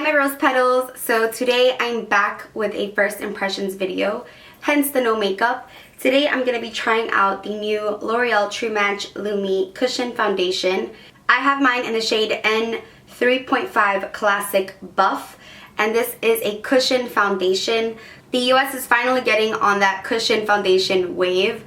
my rose petals. So today I'm back with a first impressions video, hence the no makeup. Today I'm going to be trying out the new L'Oreal True Match Lumi Cushion Foundation. I have mine in the shade N3.5 Classic Buff, and this is a cushion foundation. The US is finally getting on that cushion foundation wave.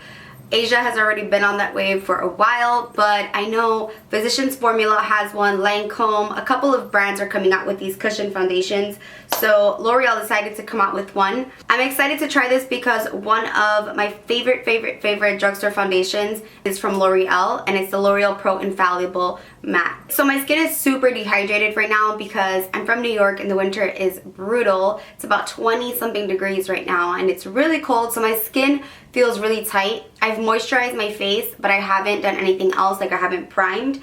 Asia has already been on that wave for a while, but I know Physicians Formula has one, Lancome, a couple of brands are coming out with these cushion foundations. So L'Oreal decided to come out with one. I'm excited to try this because one of my favorite drugstore foundations is from L'Oreal, and it's the L'Oreal Pro Infallible Matte. So my skin is super dehydrated right now because I'm from New York and the winter is brutal. It's about 20 something degrees right now and it's really cold, so my skin feels really tight. I've moisturized my face, but I haven't done anything else, like I haven't primed.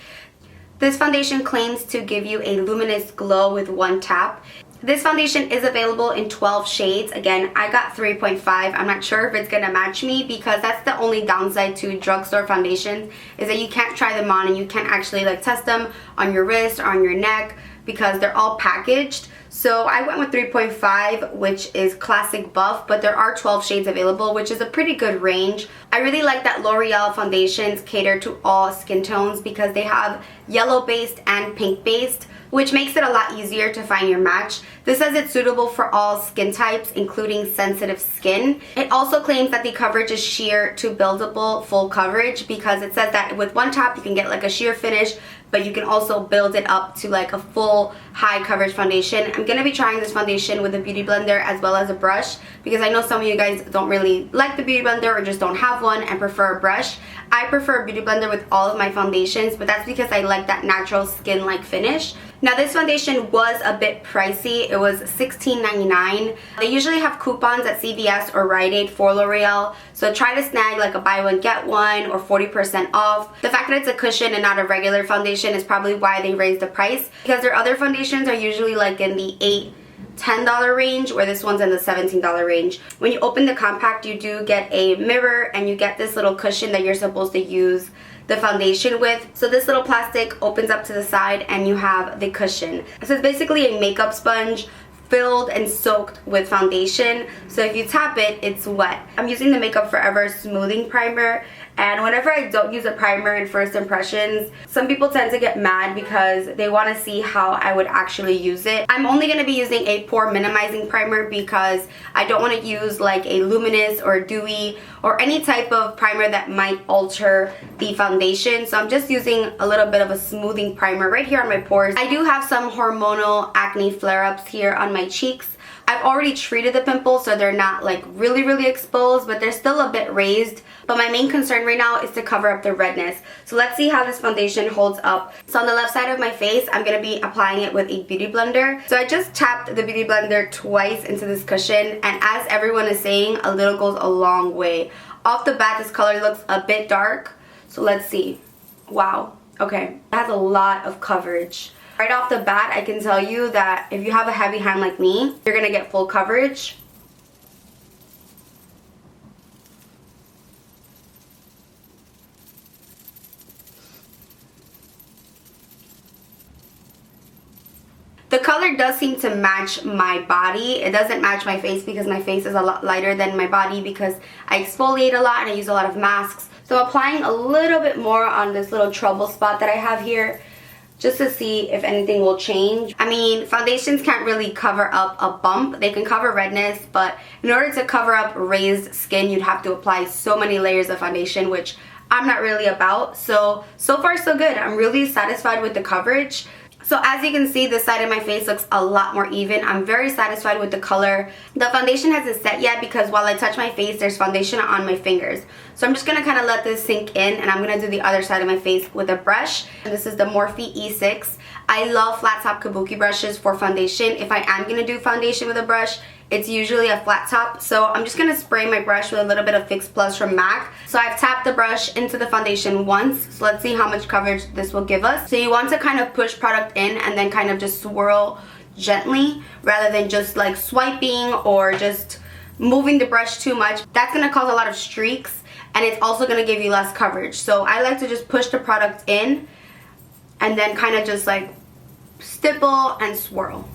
This foundation claims to give you a luminous glow with one tap. This foundation is available in 12 shades. Again, I got 3.5. I'm not sure if it's gonna match me because that's the only downside to drugstore foundations, is that you can't try them on and you can't actually like test them on your wrist or on your neck because they're all packaged. So I went with 3.5, which is Classic Buff, but there are 12 shades available, which is a pretty good range. I really like that L'Oreal foundations cater to all skin tones because they have yellow based and pink based, which makes it a lot easier to find your match. This says it's suitable for all skin types, including sensitive skin. It also claims that the coverage is sheer to buildable full coverage because it says that with one tap you can get like a sheer finish, but you can also build it up to like a full high coverage foundation. I'm gonna be trying this foundation with a beauty blender as well as a brush because I know some of you guys don't really like the beauty blender or just don't have one and prefer a brush. I prefer a beauty blender with all of my foundations, but that's because I like that natural skin-like finish. Now this foundation was a bit pricey. It was $16.99. They usually have coupons at CVS or Rite Aid for L'Oreal, so try to snag like a buy one get one or 40% off. The fact that it's a cushion and not a regular foundation is probably why they raised the price, because their other foundations are usually like in the $10 range, where this one's in the $17 range. When you open the compact, you do get a mirror and you get this little cushion that you're supposed to use the foundation with. So this little plastic opens up to the side and you have the cushion. So it's basically a makeup sponge filled and soaked with foundation. So if you tap it, it's wet. I'm using the Makeup Forever Smoothing Primer, and whenever I don't use a primer in first impressions, some people tend to get mad because they want to see how I would actually use it. I'm only going to be using a pore minimizing primer because I don't want to use like a luminous or dewy or any type of primer that might alter the foundation. So I'm just using a little bit of a smoothing primer right here on my pores. I do have some hormonal acne flare-ups here on my cheeks. I've already treated the pimples, so they're not like really exposed, but they're still a bit raised. But my main concern right now is to cover up the redness. So let's see how this foundation holds up. So on the left side of my face, I'm gonna be applying it with a beauty blender. So I just tapped the beauty blender twice into this cushion, and as everyone is saying, a little goes a long way. Off the bat, this color looks a bit dark. So let's see. Wow, okay, it has a lot of coverage. Right off the bat, I can tell you that if you have a heavy hand like me, you're gonna get full coverage. The color does seem to match my body. It doesn't match my face because my face is a lot lighter than my body because I exfoliate a lot and I use a lot of masks. So applying a little bit more on this little trouble spot that I have here, just to see if anything will change. I mean, foundations can't really cover up a bump. They can cover redness, but in order to cover up raised skin, you'd have to apply so many layers of foundation, which I'm not really about. So far so good. I'm really satisfied with the coverage. So as you can see, this side of my face looks a lot more even. I'm very satisfied with the color. The foundation hasn't set yet because while I touch my face, there's foundation on my fingers. So I'm just going to kind of let this sink in, and I'm going to do the other side of my face with a brush. And this is the Morphe E6. I love flat top kabuki brushes for foundation. If I am going to do foundation with a brush, it's usually a flat top. So I'm just going to spray my brush with a little bit of Fix Plus from MAC. So I've tapped the brush into the foundation once. So let's see how much coverage this will give us. So you want to kind of push product in and then kind of just swirl gently rather than just like swiping or just moving the brush too much. That's going to cause a lot of streaks, and it's also going to give you less coverage. So I like to just push the product in and then kind of just like stipple and swirl.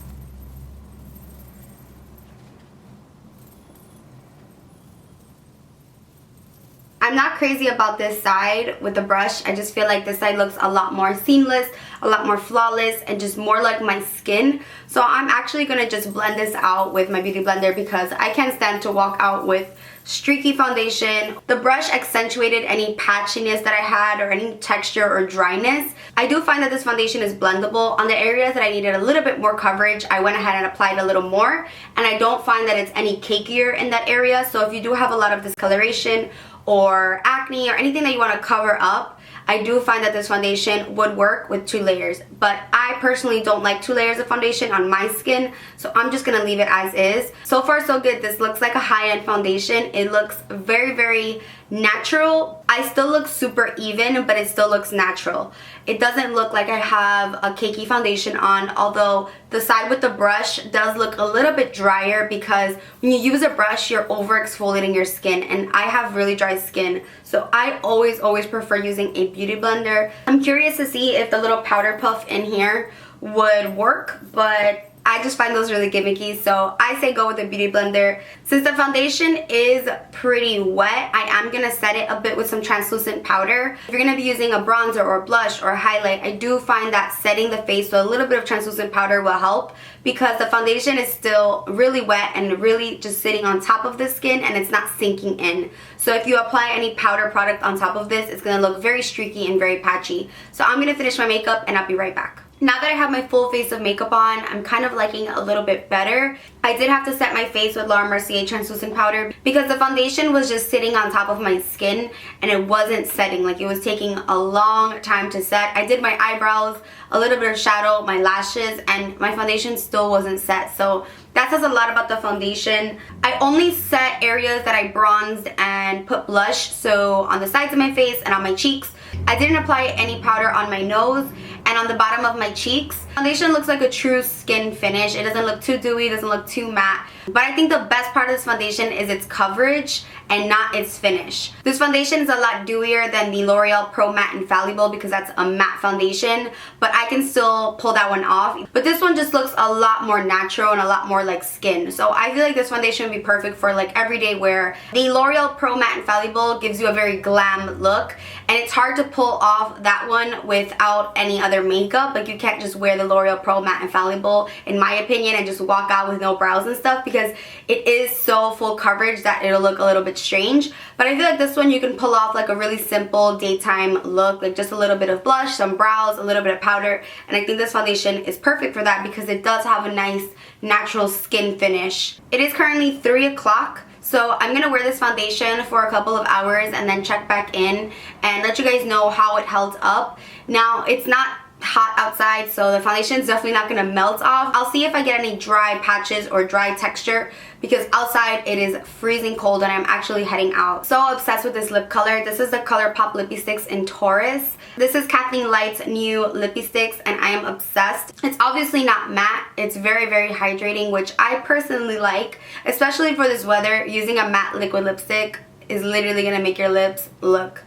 I'm not crazy about this side with the brush. I just feel like this side looks a lot more seamless, a lot more flawless, and just more like my skin. So I'm actually gonna just blend this out with my beauty blender because I can't stand to walk out with streaky foundation. The brush accentuated any patchiness that I had or any texture or dryness. I do find that this foundation is blendable. On the areas that I needed a little bit more coverage, I went ahead and applied a little more, and I don't find that it's any cakier in that area. So if you do have a lot of discoloration or acne or anything that you want to cover up, I do find that this foundation would work with 2 layers, but I personally don't like 2 layers of foundation on my skin, so I'm just gonna leave it as is. So far so good. This looks like a high-end foundation. It looks very, very natural. I still look super even, but it still looks natural. It doesn't look like I have a cakey foundation on, although the side with the brush does look a little bit drier because when you use a brush, you're over exfoliating your skin, and I have really dry skin, so I always prefer using a beauty blender. I'm curious to see if the little powder puff in here would work, but I just find those really gimmicky, so I say go with the beauty blender. Since the foundation is pretty wet, I am going to set it a bit with some translucent powder. If you're going to be using a bronzer or blush or highlight, I do find that setting the face with a little bit of translucent powder will help because the foundation is still really wet and really just sitting on top of the skin and it's not sinking in. So if you apply any powder product on top of this, it's going to look very streaky and very patchy. So I'm going to finish my makeup and I'll be right back. Now that I have my full face of makeup on, I'm kind of liking it a little bit better. I did have to set my face with Laura Mercier translucent powder because the foundation was just sitting on top of my skin and it wasn't setting. Like, it was taking a long time to set. I did my eyebrows, a little bit of shadow, my lashes, and my foundation still wasn't set. So that says a lot about the foundation. I only set areas that I bronzed and put blush, so on the sides of my face and on my cheeks. I didn't apply any powder on my nose and on the bottom of my cheeks. Foundation looks like a true skin finish. It doesn't look too dewy, doesn't look too matte. But I think the best part of this foundation is its coverage and not its finish. This foundation is a lot dewier than the L'Oreal Pro Matte Infallible because that's a matte foundation, but I can still pull that one off. But this one just looks a lot more natural and a lot more like skin. So I feel like this foundation would be perfect for like everyday wear. The L'Oreal Pro Matte Infallible gives you a very glam look, and it's hard to pull off that one without any other makeup. Like, you can't just wear the L'Oreal Pro Matte Infallible, in my opinion, and just walk out with no brows and stuff because it is so full coverage that it'll look a little bit strange. But I feel like this one you can pull off like a really simple daytime look, like just a little bit of blush, some brows, a little bit of powder, and I think this foundation is perfect for that because it does have a nice natural skin finish. It is currently 3 o'clock. So I'm going to wear this foundation for a couple of hours and then check back in and let you guys know how it held up. Now, it's not hot outside, so the foundation is definitely not going to melt off. I'll see if I get any dry patches or dry texture because outside it is freezing cold and I'm actually heading out. So obsessed with this lip color. This is the ColourPop Lippie Sticks in Taurus. This is Kathleen Light's new Lippie Sticks and I am obsessed. It's obviously not matte. It's very, very hydrating, which I personally like, especially for this weather. Using a matte liquid lipstick is literally going to make your lips look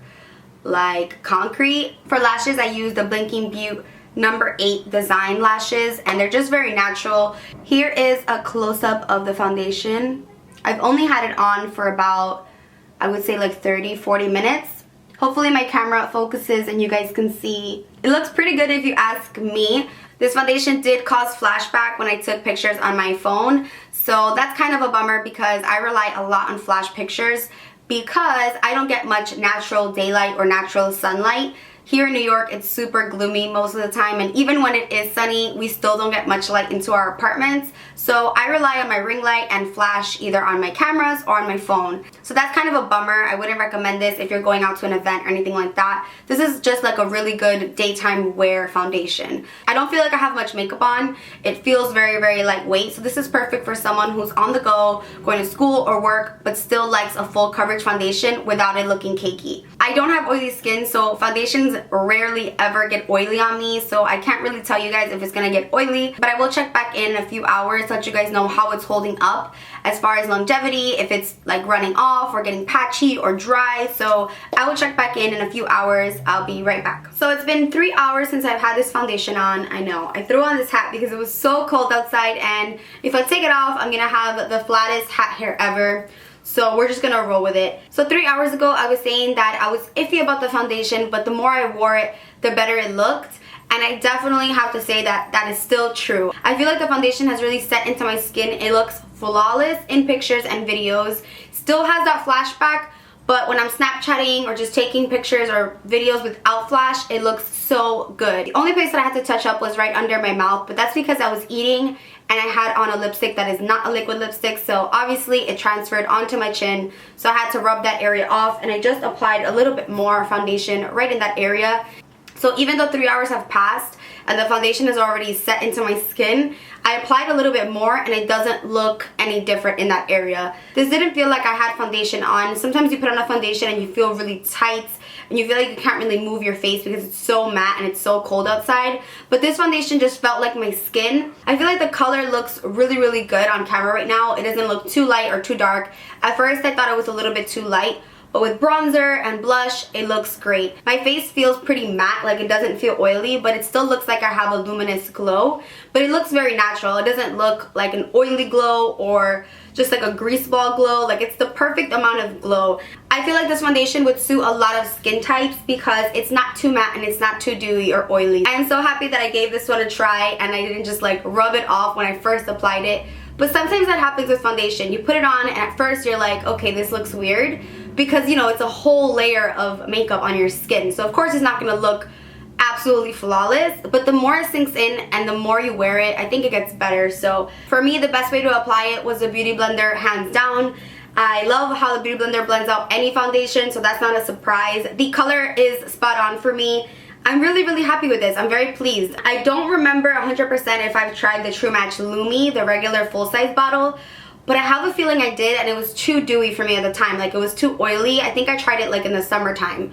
like concrete. For lashes, I used the Blinking Beauty number 8 design lashes and they're just very natural. Here is a close-up of the foundation. I've only had it on for about, I would say like 30-40 minutes. Hopefully my camera focuses and you guys can see. It looks pretty good if you ask me. This foundation did cause flashback when I took pictures on my phone, so that's kind of a bummer because I rely a lot on flash pictures because I don't get much natural daylight or natural sunlight. Here in New York, it's super gloomy most of the time, and even when it is sunny, we still don't get much light into our apartments. So I rely on my ring light and flash either on my cameras or on my phone. So that's kind of a bummer. I wouldn't recommend this if you're going out to an event or anything like that. This is just like a really good daytime wear foundation. I don't feel like I have much makeup on. It feels very, very lightweight. So this is perfect for someone who's on the go, going to school or work, but still likes a full coverage foundation without it looking cakey. I don't have oily skin, so foundations rarely ever get oily on me, so I can't really tell you guys if it's gonna get oily, but I will check back in a few hours to let you guys know how it's holding up as far as longevity, if it's like running off or getting patchy or dry. So I will check back in a few hours. I'll be right back. So it's been 3 hours since I've had this foundation on. I know I threw on this hat because it was so cold outside, and if I take it off I'm gonna have the flattest hat hair ever. So we're just gonna roll with it. So 3 hours ago, I was saying that I was iffy about the foundation, but the more I wore it, the better it looked. And I definitely have to say that that is still true. I feel like the foundation has really set into my skin. It looks flawless in pictures and videos. Still has that flashback, but when I'm Snapchatting or just taking pictures or videos without flash, it looks so good. The only place that I had to touch up was right under my mouth, but that's because I was eating and I had on a lipstick that is not a liquid lipstick, so obviously it transferred onto my chin, so I had to rub that area off, and I just applied a little bit more foundation right in that area. So even though 3 hours have passed and the foundation is already set into my skin, I applied a little bit more and it doesn't look any different in that area. This didn't feel like I had foundation on. Sometimes you put on a foundation and you feel really tight and you feel like you can't really move your face because it's so matte and it's so cold outside. But this foundation just felt like my skin. I feel like the color looks really, really good on camera right now. It doesn't look too light or too dark. At first I thought it was a little bit too light, but with bronzer and blush, it looks great. My face feels pretty matte, like it doesn't feel oily, but it still looks like I have a luminous glow. But it looks very natural. It doesn't look like an oily glow or just like a grease ball glow. Like, it's the perfect amount of glow. I feel like this foundation would suit a lot of skin types because it's not too matte and it's not too dewy or oily. I am so happy that I gave this one a try and I didn't just like rub it off when I first applied it. But sometimes that happens with foundation. You put it on and at first you're like, okay, this looks weird, because, you know, it's a whole layer of makeup on your skin. So of course it's not gonna look absolutely flawless, but the more it sinks in and the more you wear it, I think it gets better. So for me, the best way to apply it was a beauty blender, hands down. I love how the beauty blender blends out any foundation, so that's not a surprise. The color is spot on for me. I'm really, really happy with this. I'm very pleased. I don't remember 100% if I've tried the True Match Lumi, the regular full-size bottle, but I have a feeling I did, and it was too dewy for me at the time. Like, it was too oily. I think I tried it like in the summertime.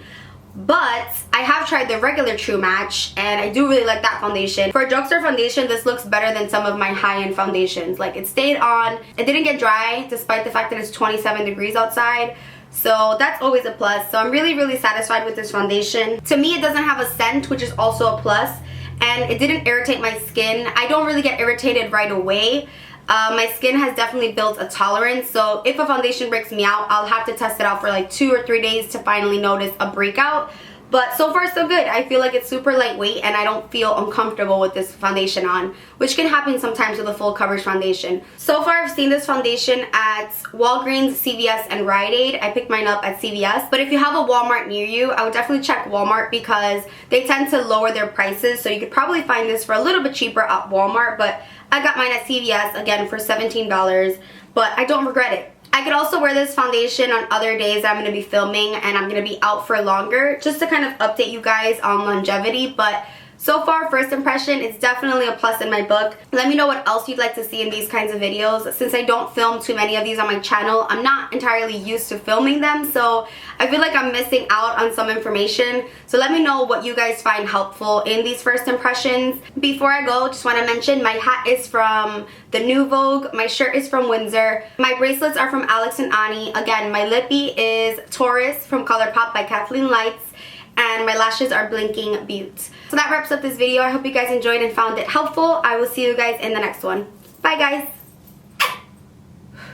But I have tried the regular True Match, and I do really like that foundation. For a drugstore foundation, this looks better than some of my high-end foundations. Like, it stayed on. It didn't get dry, despite the fact that it's 27 degrees outside. So that's always a plus. So I'm really, really satisfied with this foundation. To me, it doesn't have a scent, which is also a plus. And it didn't irritate my skin. I don't really get irritated right away. My skin has definitely built a tolerance, so if a foundation breaks me out, I'll have to test it out for like 2 or 3 days to finally notice a breakout. But so far so good. I feel like it's super lightweight and I don't feel uncomfortable with this foundation on, which can happen sometimes with a full coverage foundation. So far I've seen this foundation at Walgreens, CVS, and Rite Aid. I picked mine up at CVS. But if you have a Walmart near you, I would definitely check Walmart because they tend to lower their prices. So you could probably find this for a little bit cheaper at Walmart, but I got mine at CVS, again, for $17, but I don't regret it. I could also wear this foundation on other days that I'm going to be filming and I'm going to be out for longer, just to kind of update you guys on longevity. But so far, first impression, it's definitely a plus in my book. Let me know what else you'd like to see in these kinds of videos. Since I don't film too many of these on my channel, I'm not entirely used to filming them, so I feel like I'm missing out on some information. So let me know what you guys find helpful in these first impressions. Before I go, just want to mention my hat is from the New Vogue, my shirt is from Windsor, my bracelets are from Alex and Ani. Again, my lippy is Taurus from ColourPop by Kathleen Lights, and my lashes are Blinking Butte. So that wraps up this video. I hope you guys enjoyed and found it helpful. I will see you guys in the next one. Bye guys!